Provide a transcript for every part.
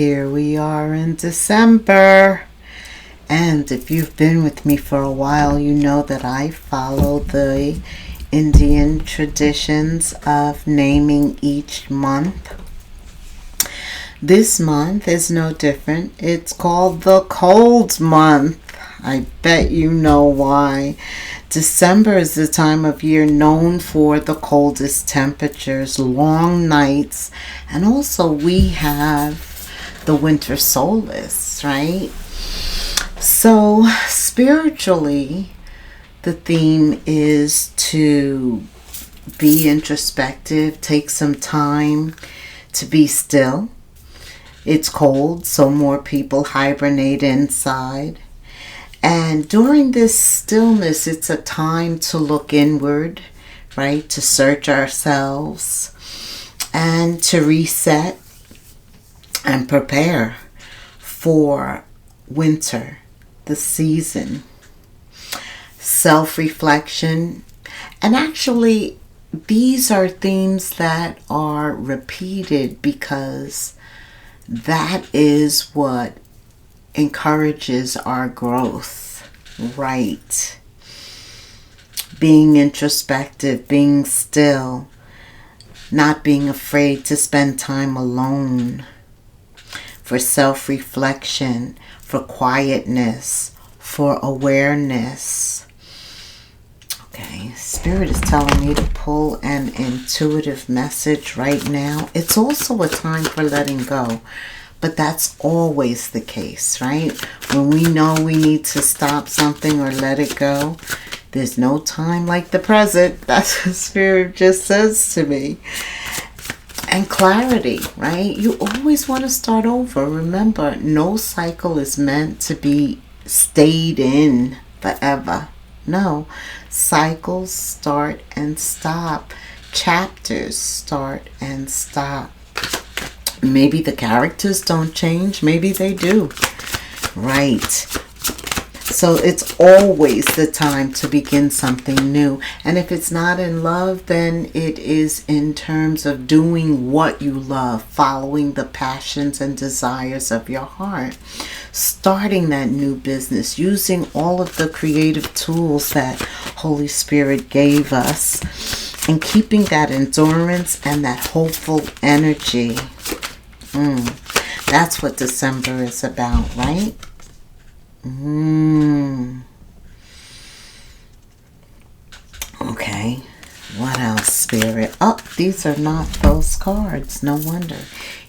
Here we are in December. And if you've been with me for a while, you know that I follow the Indian traditions of naming each month. This month is no different. It's called the cold month. I bet you know why. December is the time of year known for the coldest temperatures, long nights, and also we have the winter solstice, right? So, spiritually, the theme is to be introspective, take some time to be still. It's cold, so more people hibernate inside. And during this stillness, it's a time to look inward, right? To search ourselves and to reset and prepare for winter, the season. Self-reflection. And actually, these are themes that are repeated because that is what encourages our growth, right? Being introspective, being still, not being afraid to spend time alone, for self-reflection, for quietness, for awareness. Okay, Spirit is telling me to pull an intuitive message right now. It's also a time for letting go. But that's always the case, right? When we know we need to stop something or let it go, there's no time like the present. That's what Spirit just says to me. And clarity, right? You always want to start over. Remember, no cycle is meant to be stayed in forever. No, cycles start and stop. Chapters start and stop. Maybe the characters don't change. Maybe they do. Right. So it's always the time to begin something new. And if it's not in love, then it is in terms of doing what you love, following the passions and desires of your heart, starting that new business, using all of the creative tools that Holy Spirit gave us, and keeping that endurance and that hopeful energy. That's what December is about, right? Okay. What else, Spirit? Oh, these are not those cards. No wonder.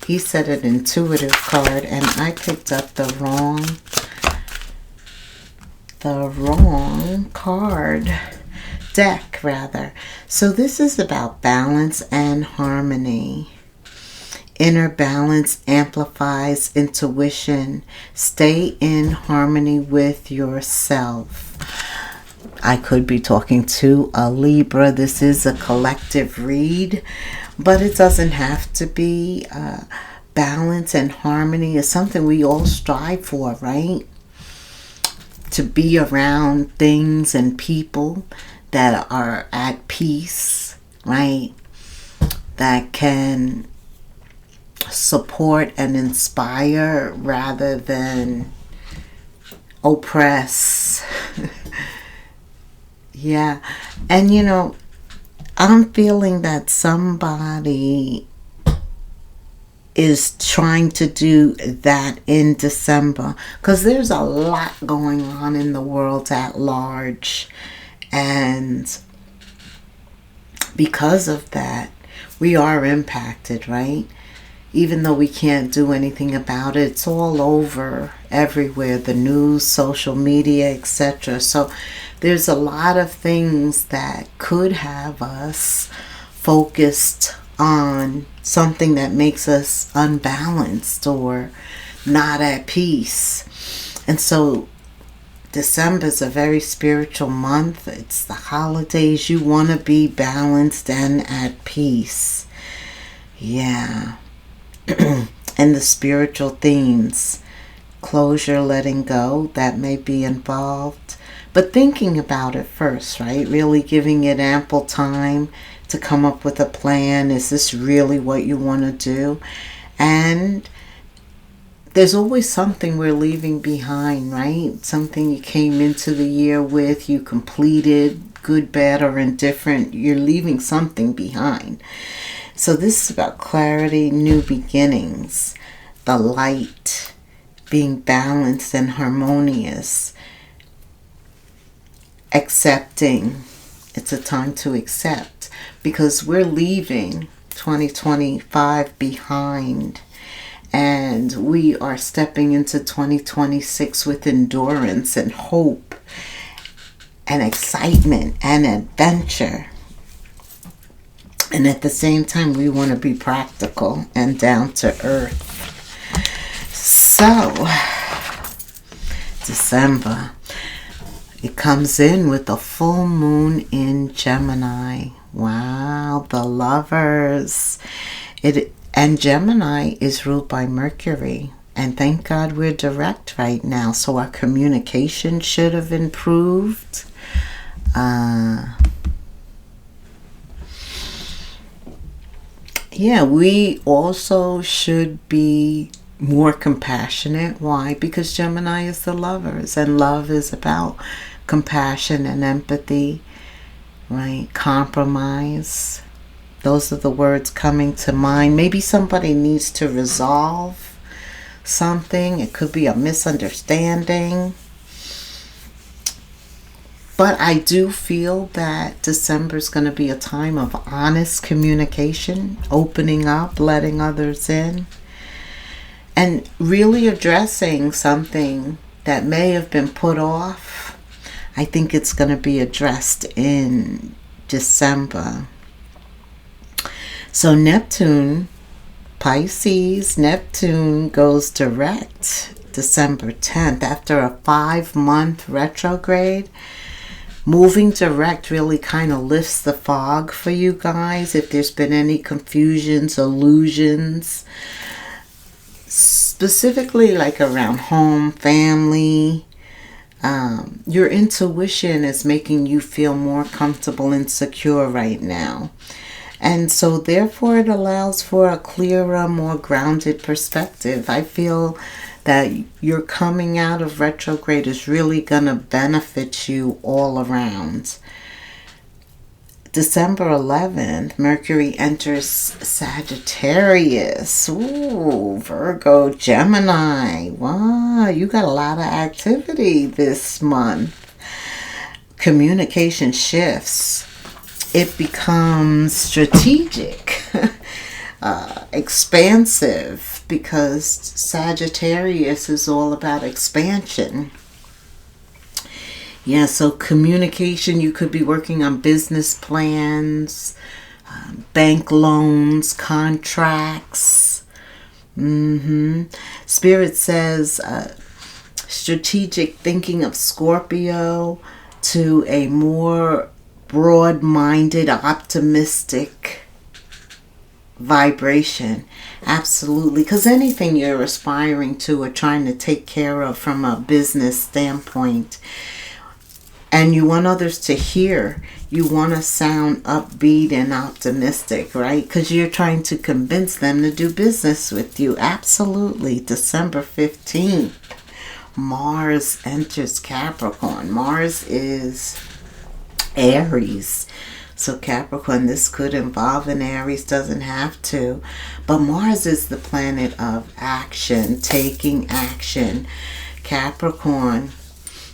He said an intuitive card, and I picked up the wrong card. Deck, rather. So this is about balance and harmony. Inner balance amplifies intuition. Stay in harmony with yourself. I could be talking to a Libra. This is a collective read, but it doesn't have to be. Balance and harmony is something we all strive for, right? To be around things and people that are at peace, right? That can support and inspire rather than oppress. Yeah. And you know, I'm feeling that somebody is trying to do that in December because there's a lot going on in the world at large, and because of that we are impacted, right? Even though we can't do anything about it, it's all over everywhere, the news, social media, etc. So there's a lot of things that could have us focused on something that makes us unbalanced or not at peace. And so December is a very spiritual month. It's the holidays. You want to be balanced and at peace. Yeah. And the spiritual themes, closure, letting go, that may be involved. But thinking about it first, right? Really giving it ample time to come up with a plan. Is this really what you want to do? And there's always something we're leaving behind, right? Something you came into the year with, you completed, good, bad, or indifferent. You're leaving something behind. So this is about clarity, new beginnings, the light, being balanced and harmonious, accepting. It's a time to accept because we're leaving 2025 behind. And we are stepping into 2026 with endurance and hope and excitement and adventure. And at the same time, we want to be practical and down to earth. So, December, it comes in with a full moon in Gemini. Wow, the lovers. And Gemini is ruled by Mercury. And thank God we're direct right now. So our communication should have improved. Yeah, we also should be more compassionate. Why? Because Gemini is the lovers. And love is about compassion and empathy. Right? Compromise. Those are the words coming to mind. Maybe somebody needs to resolve something. It could be a misunderstanding. But I do feel that December is going to be a time of honest communication, opening up, letting others in, and really addressing something that may have been put off. I think it's going to be addressed in December. So Neptune, Pisces, Neptune goes direct December 10th after a 5-month retrograde. Moving direct really kind of lifts the fog for you guys. If there's been any confusions, illusions, specifically like around home, family, your intuition is making you feel more comfortable and secure right now. And so therefore it allows for a clearer, more grounded perspective. I feel that your coming out of retrograde is really going to benefit you all around. December 11th, Mercury enters Sagittarius. Ooh, Virgo, Gemini. Wow, you got a lot of activity this month. Communication shifts. It becomes strategic, expansive, because Sagittarius is all about expansion. Yeah, so communication, you could be working on business plans, bank loans, contracts. Spirit says strategic thinking of Scorpio to a more broad-minded, optimistic vibration. Absolutely. Because anything you're aspiring to or trying to take care of from a business standpoint, and you want others to hear, you want to sound upbeat and optimistic, right? Because you're trying to convince them to do business with you. Absolutely. December 15th, Mars enters Capricorn. Mars is Aries. So Capricorn, this could involve an Aries, doesn't have to. But Mars is the planet of action, taking action. Capricorn.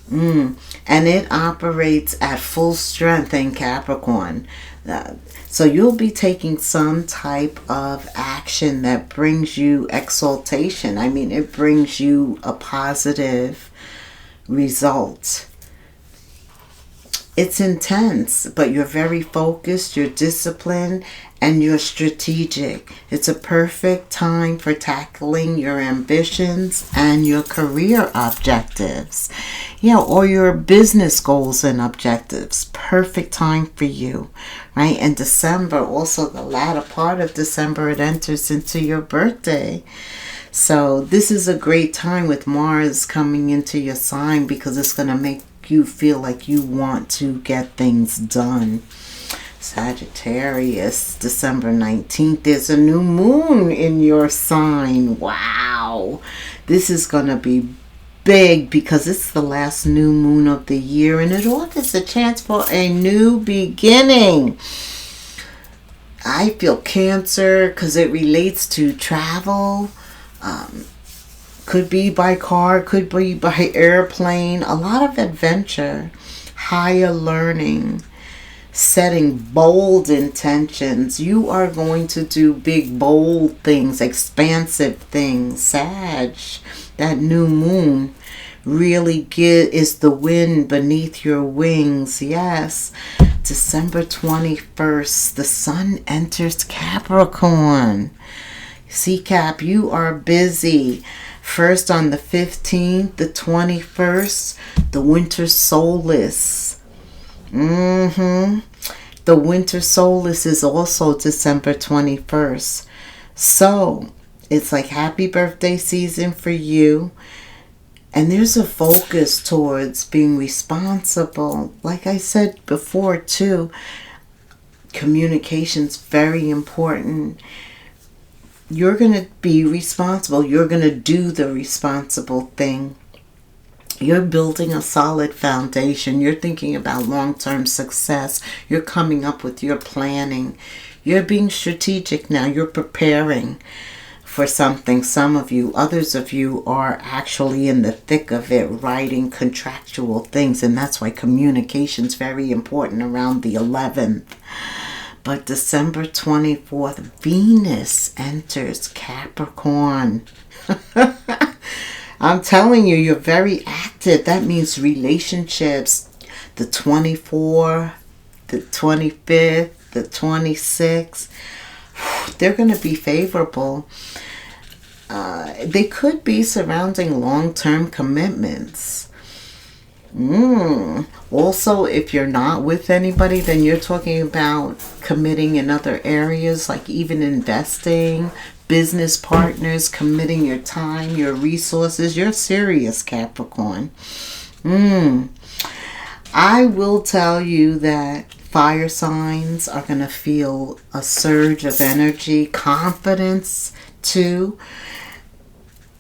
And it operates at full strength in Capricorn. So you'll be taking some type of action that brings you exaltation. I mean, it brings you a positive result. It's intense, but you're very focused, you're disciplined, and you're strategic. It's a perfect time for tackling your ambitions and your career objectives. Yeah, or your business goals and objectives. Perfect time for you, right? And December, also the latter part of December, it enters into your birthday. So this is a great time with Mars coming into your sign because it's going to make you feel like you want to get things done. Sagittarius, December 19th, there's a new moon in your sign. Wow. wow, this is going to be big because it's the last new moon of the year and it offers a chance for a new beginning. I feel Cancer because it relates to travel. Could be by car, could be by airplane. A lot of adventure, higher learning, setting bold intentions. You are going to do big, bold things, expansive things. Sag, that new moon really is the wind beneath your wings. Yes. December 21st, the sun enters Capricorn. See, Cap, you are busy. First on the 15th, the 21st, the winter solstice. The winter solstice is also December 21st. So, it's like happy birthday season for you. And there's a focus towards being responsible. Like I said before, too, communication's very important. You're going to be responsible. You're going to do the responsible thing. You're building a solid foundation. You're thinking about long-term success. You're coming up with your planning. You're being strategic now. You're preparing for something. Some of you, others of you are actually in the thick of it, writing contractual things, and that's why communication's very important around the 11th. But December 24th, Venus enters Capricorn. I'm telling you, you're very active. That means relationships. The 24th, the 25th, the 26th, they're going to be favorable. They could be surrounding long-term commitments. Also, if you're not with anybody, then you're talking about committing in other areas, like even investing, business partners, committing your time, your resources. You're serious, Capricorn. I will tell you that fire signs are going to feel a surge of energy, confidence too.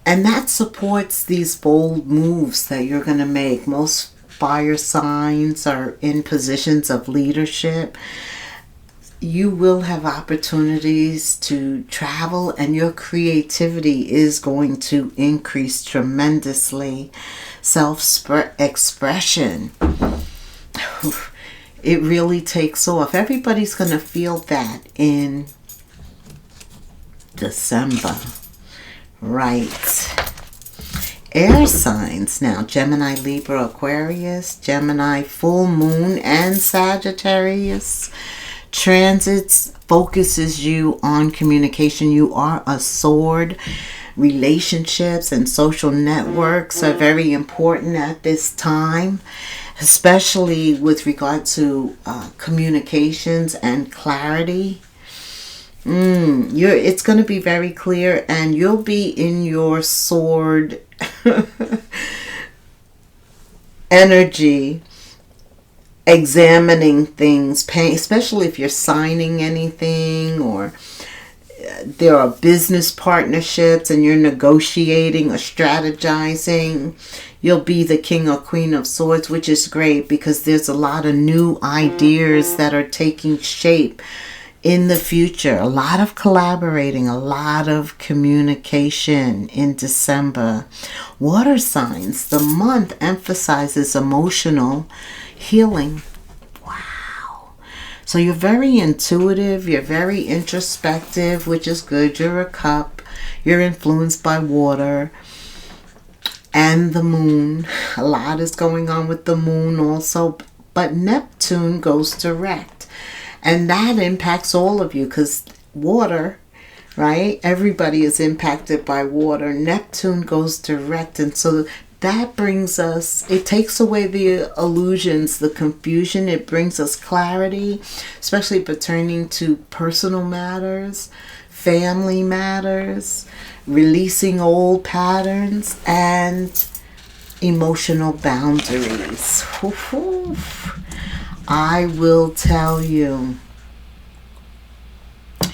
And that supports these bold moves that you're going to make. Most fire signs are in positions of leadership. You will have opportunities to travel, and your creativity is going to increase tremendously. Self-expression. It really takes off. Everybody's going to feel that in December. Right. Air signs now. Gemini, Libra, Aquarius, Gemini, full moon, and Sagittarius. Transits focuses you on communication. You are a sword. Relationships and social networks are very important at this time, especially with regard to communications and clarity. It's going to be very clear, and you'll be in your sword energy, examining things, especially if you're signing anything, or there are business partnerships and you're negotiating or strategizing. You'll be the king or queen of swords, which is great because there's a lot of new ideas that are taking shape in the future. A lot of collaborating, a lot of communication in December. Water signs. The month emphasizes emotional healing. Wow. So you're very intuitive. You're very introspective, which is good. You're a cup. You're influenced by water and the moon. A lot is going on with the moon also. But Neptune goes direct. And that impacts all of you because water, right? Everybody is impacted by water. Neptune goes direct. And so that brings us, it takes away the illusions, the confusion. It brings us clarity, especially pertaining to personal matters, family matters, releasing old patterns, and emotional boundaries. I will tell you,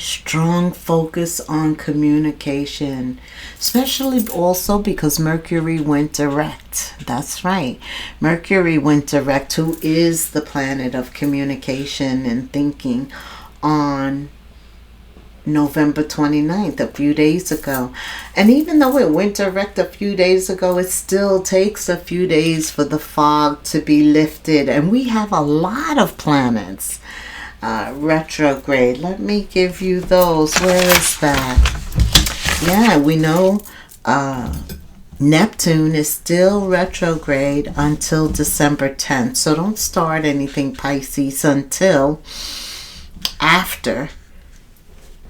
Strong focus on communication, especially also because Mercury went direct. That's right. Mercury went direct, who is the planet of communication and thinking, on November 29th, a few days ago. And even though it went direct a few days ago, it still takes a few days for the fog to be lifted. And we have a lot of planets retrograde. Let me give you those. Where is that? Yeah, we know Neptune is still retrograde until December 10th. So don't start anything, Pisces, until after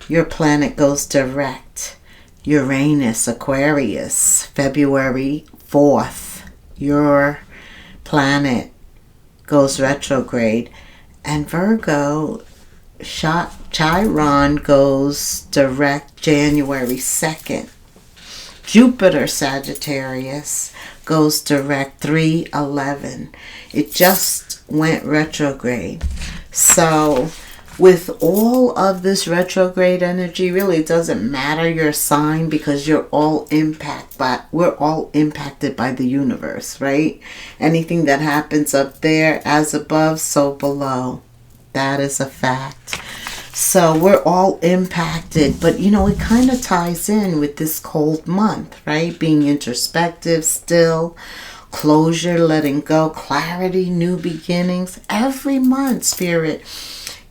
your planet goes direct. Uranus, Aquarius, February 4th. Your planet goes retrograde. And Virgo, Chiron goes direct January 2nd. Jupiter, Sagittarius, goes direct 3/11. It just went retrograde. So with all of this retrograde energy, really it doesn't matter your sign, because we're all impacted by the universe, right? Anything that happens up there, as above, so below. That is a fact. So we're all impacted, but it kind of ties in with this cold month, right? Being introspective still, closure, letting go, clarity, new beginnings. Every month, Spirit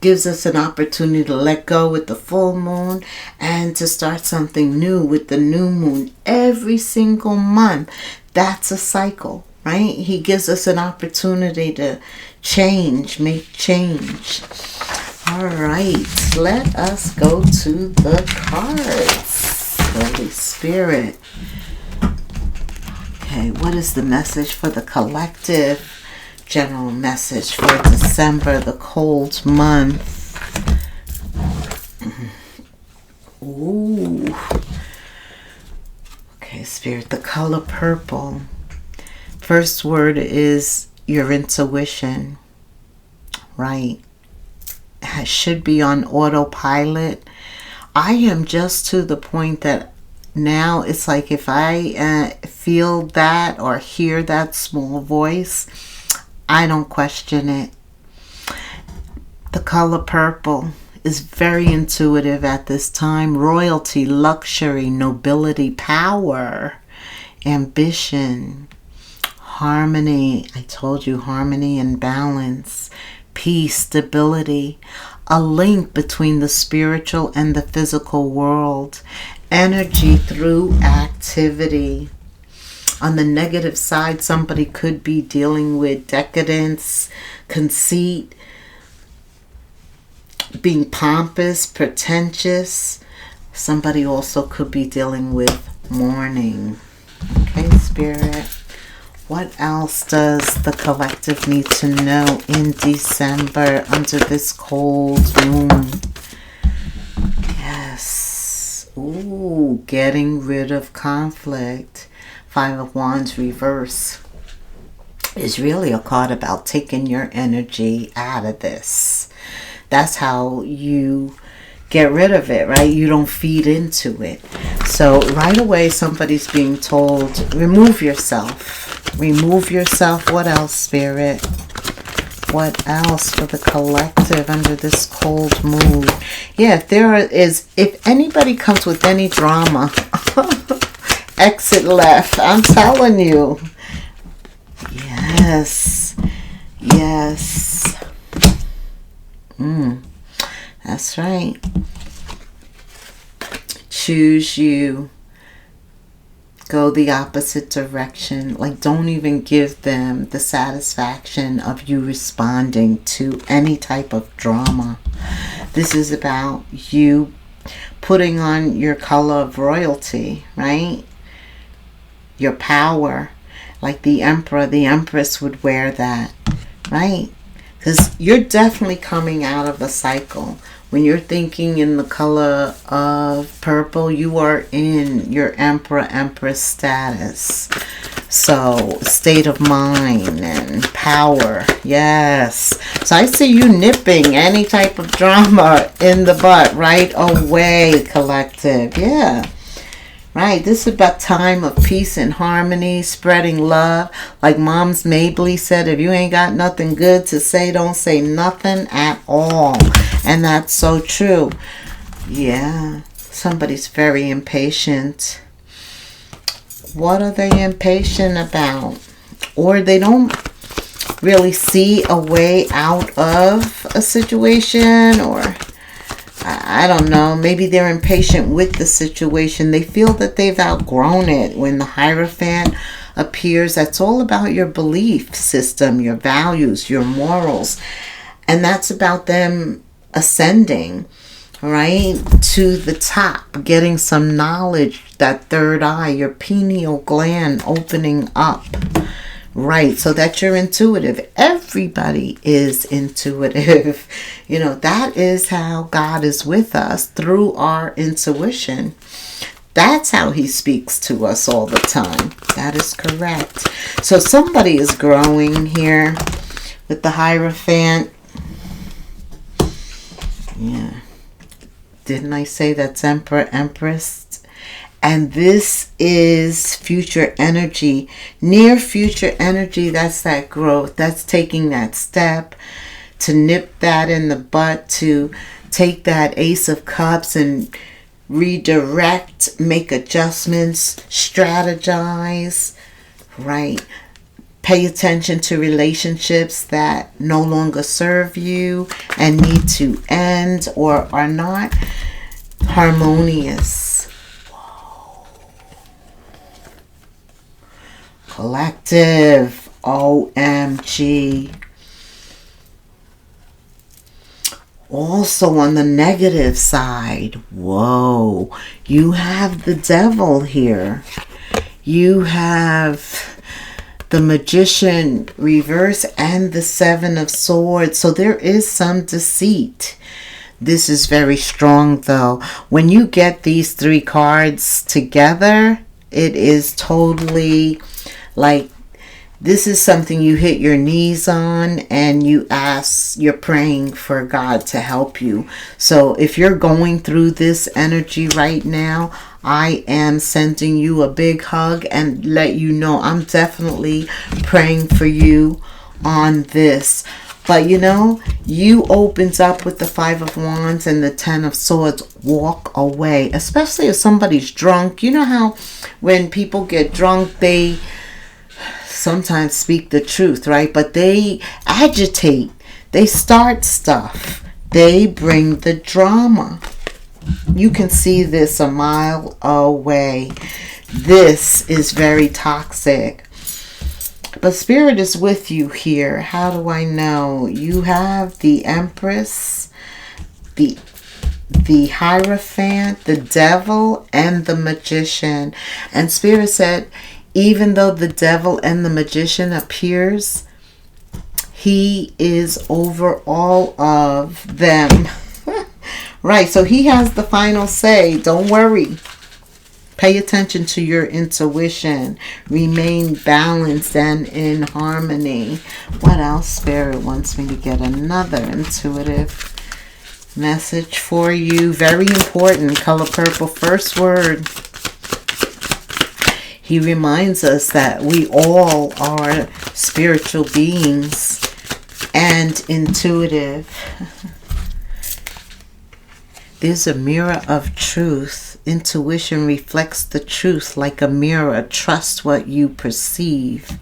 gives us an opportunity to let go with the full moon and to start something new with the new moon. Every single month, that's a cycle, right? He gives us an opportunity to change, make change. All right, let us go to the cards. Holy Spirit. Okay, what is the message for the collective? General message for December, the cold month. Ooh. Okay, Spirit, the color purple. First word is your intuition. Right. It should be on autopilot. I am just to the point that now it's like if I feel that or hear that small voice, I don't question it. The color purple is very intuitive at this time. Royalty, luxury, nobility, power, ambition, harmony. I told you, harmony and balance, peace, stability, a link between the spiritual and the physical world, energy through activity. On the negative side, somebody could be dealing with decadence, conceit, being pompous, pretentious. Somebody also could be dealing with mourning. Okay, Spirit. What else does the collective need to know in December under this cold moon? Yes. Ooh, getting rid of conflict. Five of Wands reverse is really a card about taking your energy out of this. That's how you get rid of it, right? You don't feed into it. So right away, somebody's being told, remove yourself. Remove yourself. What else, Spirit? What else for the collective under this cold moon? Yeah, if anybody comes with any drama, exit left. I'm telling you. Yes. Yes. That's right. Choose you. Go the opposite direction. Like, don't even give them the satisfaction of you responding to any type of drama. This is about you putting on your color of royalty, right? Your power. Like the emperor, the empress would wear that, right? Because you're definitely coming out of a cycle. When you're thinking in the color of purple, you are in your emperor, empress status. So, state of mind and power. Yes. So I see you nipping any type of drama in the butt right away, collective. Yeah. Right, this is about time of peace and harmony, spreading love. Like Mom's Mabley said, if you ain't got nothing good to say, don't say nothing at all. And that's so true. Yeah, somebody's very impatient. What are they impatient about? Or they don't really see a way out of a situation, or I don't know, maybe they're impatient with the situation. They feel that they've outgrown it. When the Hierophant appears, that's all about your belief system, your values, your morals. And that's about them ascending, right, to the top, getting some knowledge, that third eye, your pineal gland opening up. Right, so that you're intuitive. Everybody is intuitive. You know, that is how God is with us, through our intuition. That's how he speaks to us all the time. That is correct. So somebody is growing here with the Hierophant. Yeah. Didn't I say that's Emperor, Empress? And this is future energy, near future energy. That's that growth. That's taking that step to nip that in the butt, to take that Ace of Cups and redirect, make adjustments, strategize, right? Pay attention to relationships that no longer serve you and need to end or are not harmonious. Collective, OMG. Also on the negative side, whoa, you have the Devil here. You have the Magician reverse and the Seven of Swords. So there is some deceit. This is very strong though. When you get these three cards together, it is totally like, this is something you hit your knees on and you ask, you're praying for God to help you. So if you're going through this energy right now, I am sending you a big hug and let you know I'm definitely praying for you on this. But you know, you opens up with the Five of Wands and the Ten of Swords. Walk away, especially if somebody's drunk. You know how when people get drunk, they sometimes speak the truth, right? But they agitate, they start stuff, they bring the drama. You can see this a mile away. This is very toxic. But Spirit is with you here. How do I know? You have the Empress, the Hierophant, the Devil, and the Magician. And Spirit said, even though the Devil and the Magician appears, he is over all of them. Right, so he has the final say. Don't worry. Pay attention to your intuition. Remain balanced and in harmony. What else Spirit wants me to get? Another intuitive message for you. Very important. Color purple. First word. He reminds us that we all are spiritual beings and intuitive. There's a mirror of truth. Intuition reflects the truth like a mirror. Trust what you perceive.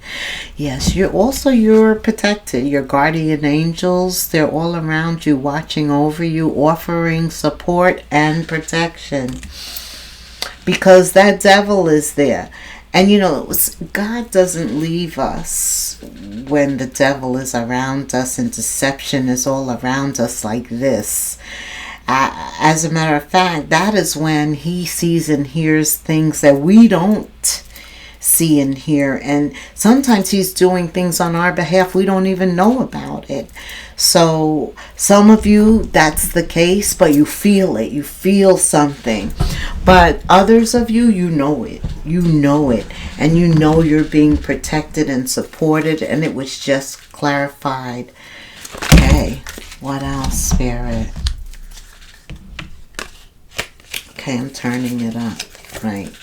Yes, you're protected. Your guardian angels, they're all around you, watching over you, offering support and protection. Because that Devil is there. And you know, God doesn't leave us when the Devil is around us and deception is all around us like this. As a matter of fact, that is when he sees and hears things that we don't see and hear. And sometimes he's doing things on our behalf we don't even know about it. So some of you, that's the case, but you feel it. You feel something. But others of you, you know it. You know it. And you know you're being protected and supported. And it was just clarified. Okay. What else, Spirit? Okay, I'm turning it up. Right.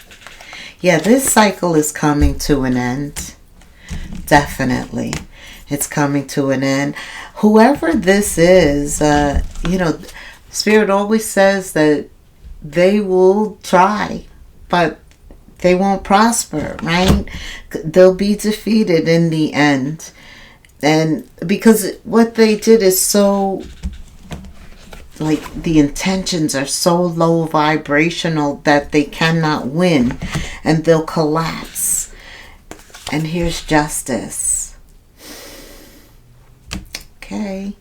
Yeah, this cycle is coming to an end. Definitely. It's coming to an end. Whoever this is, Spirit always says that they will try, but they won't prosper, right? They'll be defeated in the end. And because what they did is so, like, the intentions are so low vibrational that they cannot win, and they'll collapse. And here's justice. Okay.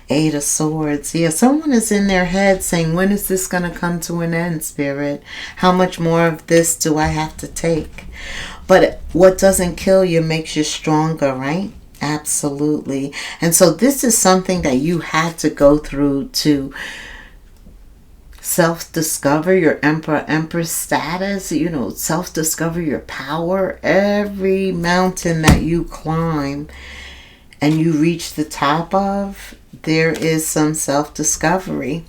Eight of Swords. Yeah, someone is in their head saying, when is this going to come to an end, Spirit? How much more of this do I have to take? But what doesn't kill you makes you stronger, right? Absolutely. And so this is something that you had to go through to self-discover your Emperor-Empress status, self-discover your power. Every mountain that you climb and you reach the top of, there is some self-discovery.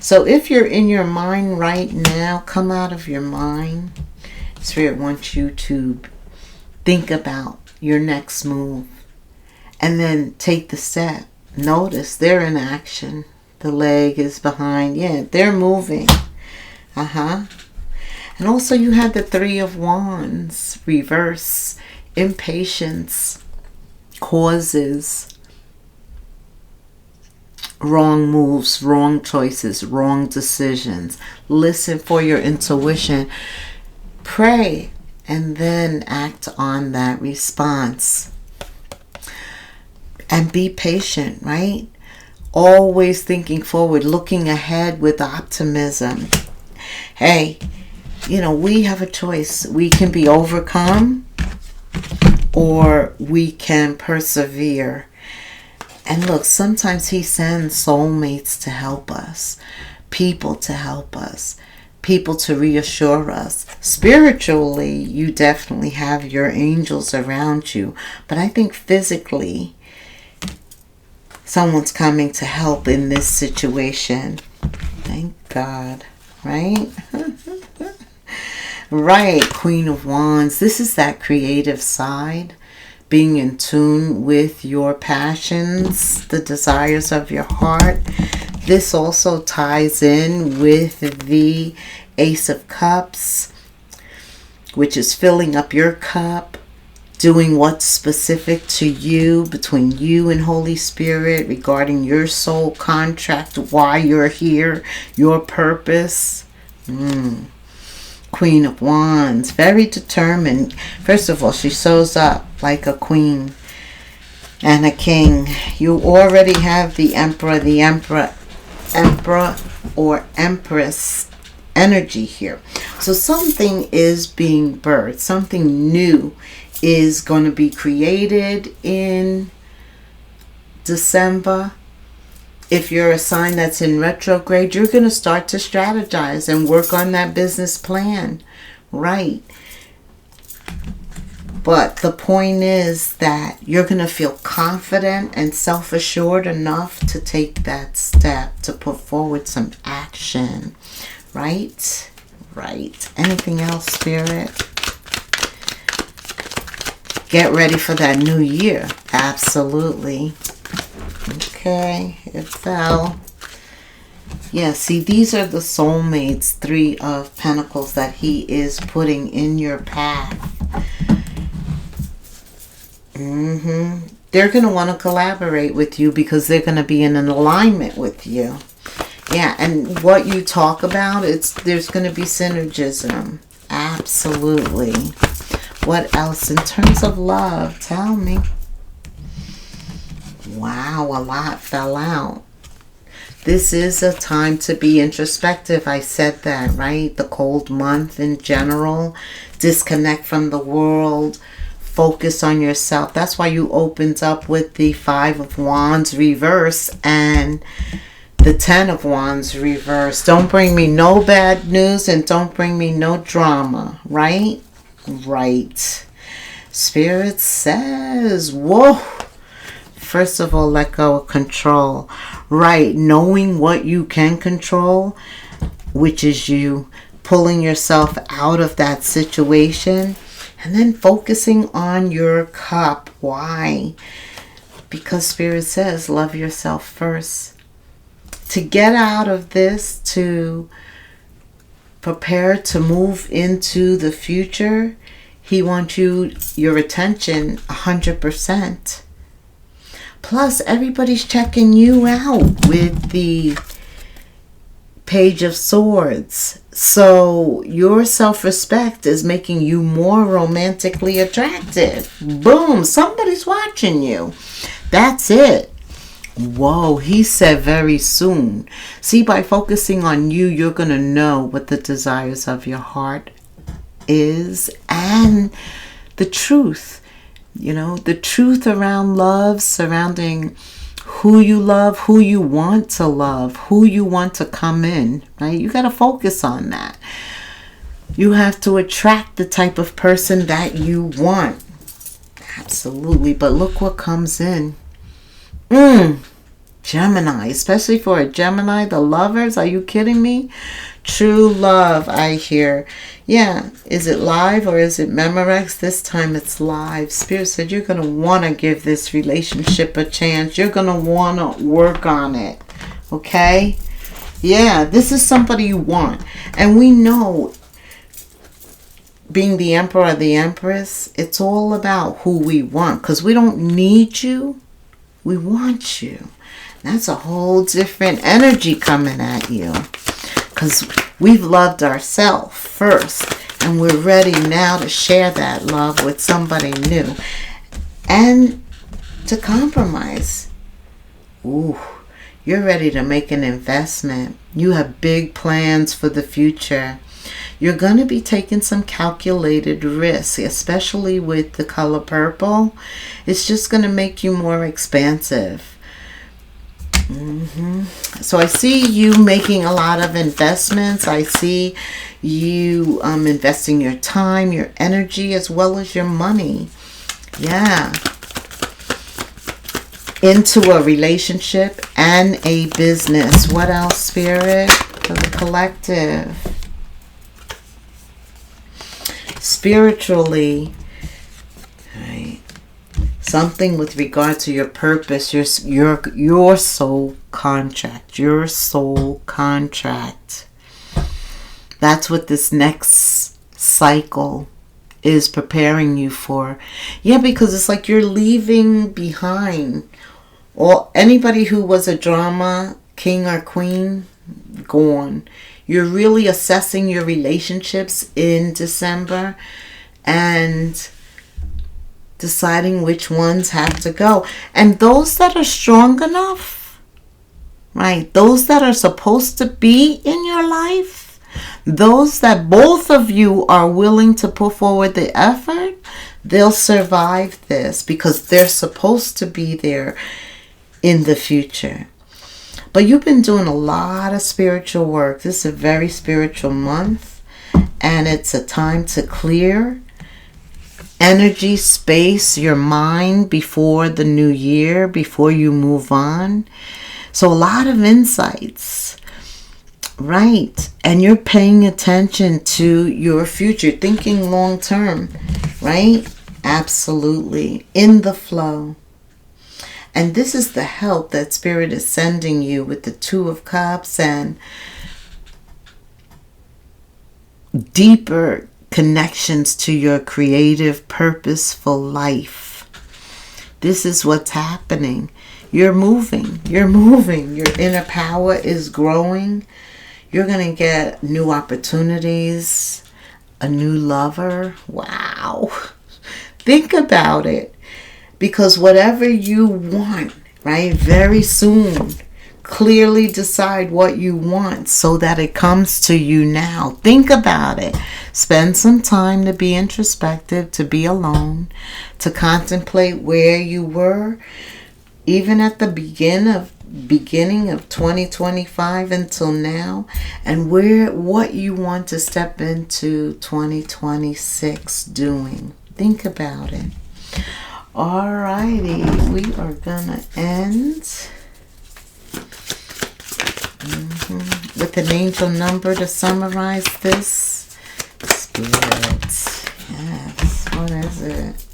So if you're in your mind right now, come out of your mind. Spirit wants you to think about your next move and then take the step. Notice they're in action. The leg is behind. Yeah, they're moving. And also you have the Three of Wands, reverse, impatience, causes wrong moves, wrong choices, wrong decisions. Listen for your intuition. Pray and then act on that response. And be patient, right? Always thinking forward, looking ahead with optimism. Hey, we have a choice. We can be overcome or we can persevere. And look, sometimes he sends soulmates to help us, people to help us, people to reassure us. Spiritually, you definitely have your angels around you. But I think physically, someone's coming to help in this situation. Thank God, right? Right, Queen of Wands. This is that creative side. Being in tune with your passions, the desires of your heart. This also ties in with the Ace of Cups, which is filling up your cup, doing what's specific to you, between you and Holy Spirit, regarding your soul contract, why you're here, your purpose. Queen of Wands, very determined. First of all, she shows up like a queen and a king. You already have the Emperor or Empress energy here. So something is being birthed. Something new is going to be created in December. If you're a sign that's in retrograde, you're going to start to strategize and work on that business plan. Right. But the point is that you're going to feel confident and self-assured enough to take that step, to put forward some action. Right? Right. Anything else, Spirit? Get ready for that new year. Absolutely. Okay, it fell. Yeah, see, these are the soulmates, Three of Pentacles, that he is putting in your path. They're going to want to collaborate with you because they're going to be in an alignment with you. Yeah, and what you talk about, there's going to be synergism. Absolutely. What else in terms of love? Tell me. Wow, a lot fell out. This is a time to be introspective. I said that, right? The cold month in general. Disconnect from the world. Focus on yourself. That's why you opened up with the Five of Wands reverse and the Ten of Wands reverse. Don't bring me no bad news and don't bring me no drama, right? Right. Spirit says, whoa. First of all, let go of control. Right. Knowing what you can control which is you pulling yourself out of that situation and then focusing on your cup. Why? Because Spirit says, love yourself first. To get out of this, to prepare to move into the future, He wants your attention 100%. Plus, everybody's checking you out with the Page of Swords. So your self-respect is making you more romantically attractive. Boom, somebody's watching you. That's it. Whoa, he said very soon. See, by focusing on you, you're going to know what the desires of your heart is and the truth. You know, the truth around love, surrounding who you love, who you want to love, who you want to come in, right? You got to focus on that. You have to attract the type of person that you want. Absolutely. But look what comes in. Gemini, especially for a Gemini, the lovers, are you kidding me? True love, I hear. Yeah, is it live or is it Memorex? This time it's live. Spirit said you're going to want to give this relationship a chance. You're going to want to work on it. Okay? Yeah, this is somebody you want. And we know, being the Emperor or the Empress, it's all about who we want. Because we don't need you. We want you. That's a whole different energy coming at you. Because we've loved ourselves first. And we're ready now to share that love with somebody new. And to compromise. Ooh, you're ready to make an investment. You have big plans for the future. You're going to be taking some calculated risks, especially with the color purple. It's just going to make you more expansive. So I see you making a lot of investments. I see you investing your time, your energy, as well as your money. Yeah. Into a relationship and a business. What else, Spirit? For the collective. Spiritually, right? Something with regard to your purpose, your soul contract, your soul contract. That's what this next cycle is preparing you for. Yeah, because it's like you're leaving behind, or anybody who was a drama king or queen, gone. You're really assessing your relationships in December and deciding which ones have to go. And those that are strong enough, right? Those that are supposed to be in your life, those that both of you are willing to put forward the effort, they'll survive this because they're supposed to be there in the future. But you've been doing a lot of spiritual work. This is a very spiritual month, and it's a time to clear energy, space, your mind before the new year, before you move on. So a lot of insights, right? And you're paying attention to your future, thinking long term, right? Absolutely. In the flow. And this is the help that Spirit is sending you with the Two of Cups and deeper connections to your creative, purposeful life. This is what's happening. You're moving. You're moving. Your inner power is growing. You're going to get new opportunities, a new lover. Wow. Think about it. Because whatever you want, right, very soon, clearly decide what you want so that it comes to you now. Think about it. Spend some time to be introspective, to be alone, to contemplate where you were, even at the beginning of 2025 until now, and what you want to step into 2026 doing. Think about it. Alrighty, we are gonna end. The with an angel number to summarize this? Spirits. Yes. What is it?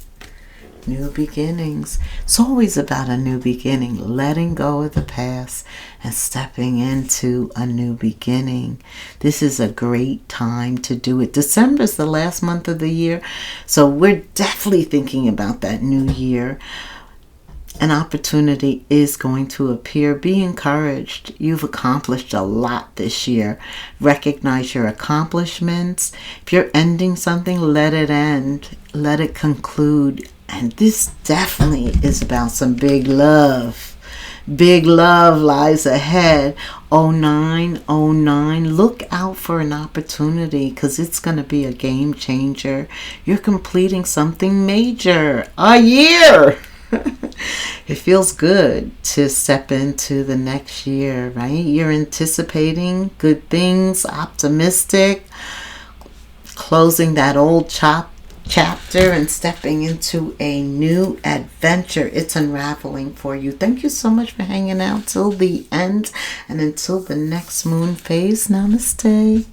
New beginnings. It's always about a new beginning, letting go of the past and stepping into a new beginning. This is a great time to do it. December is the last month of the year, so we're definitely thinking about that new year. An opportunity is going to appear. Be encouraged. You've accomplished a lot this year. Recognize your accomplishments. If you're ending something, let it end. Let it conclude. And this definitely is about some big love. Big love lies ahead. 0909. Look out for an opportunity because it's going to be a game changer. You're completing something major. A year. It feels good to step into the next year, right? You're anticipating good things, optimistic, closing that old chapter and stepping into a new adventure. It's unraveling for you. Thank you so much for hanging out till the end, and until the next moon phase, namaste.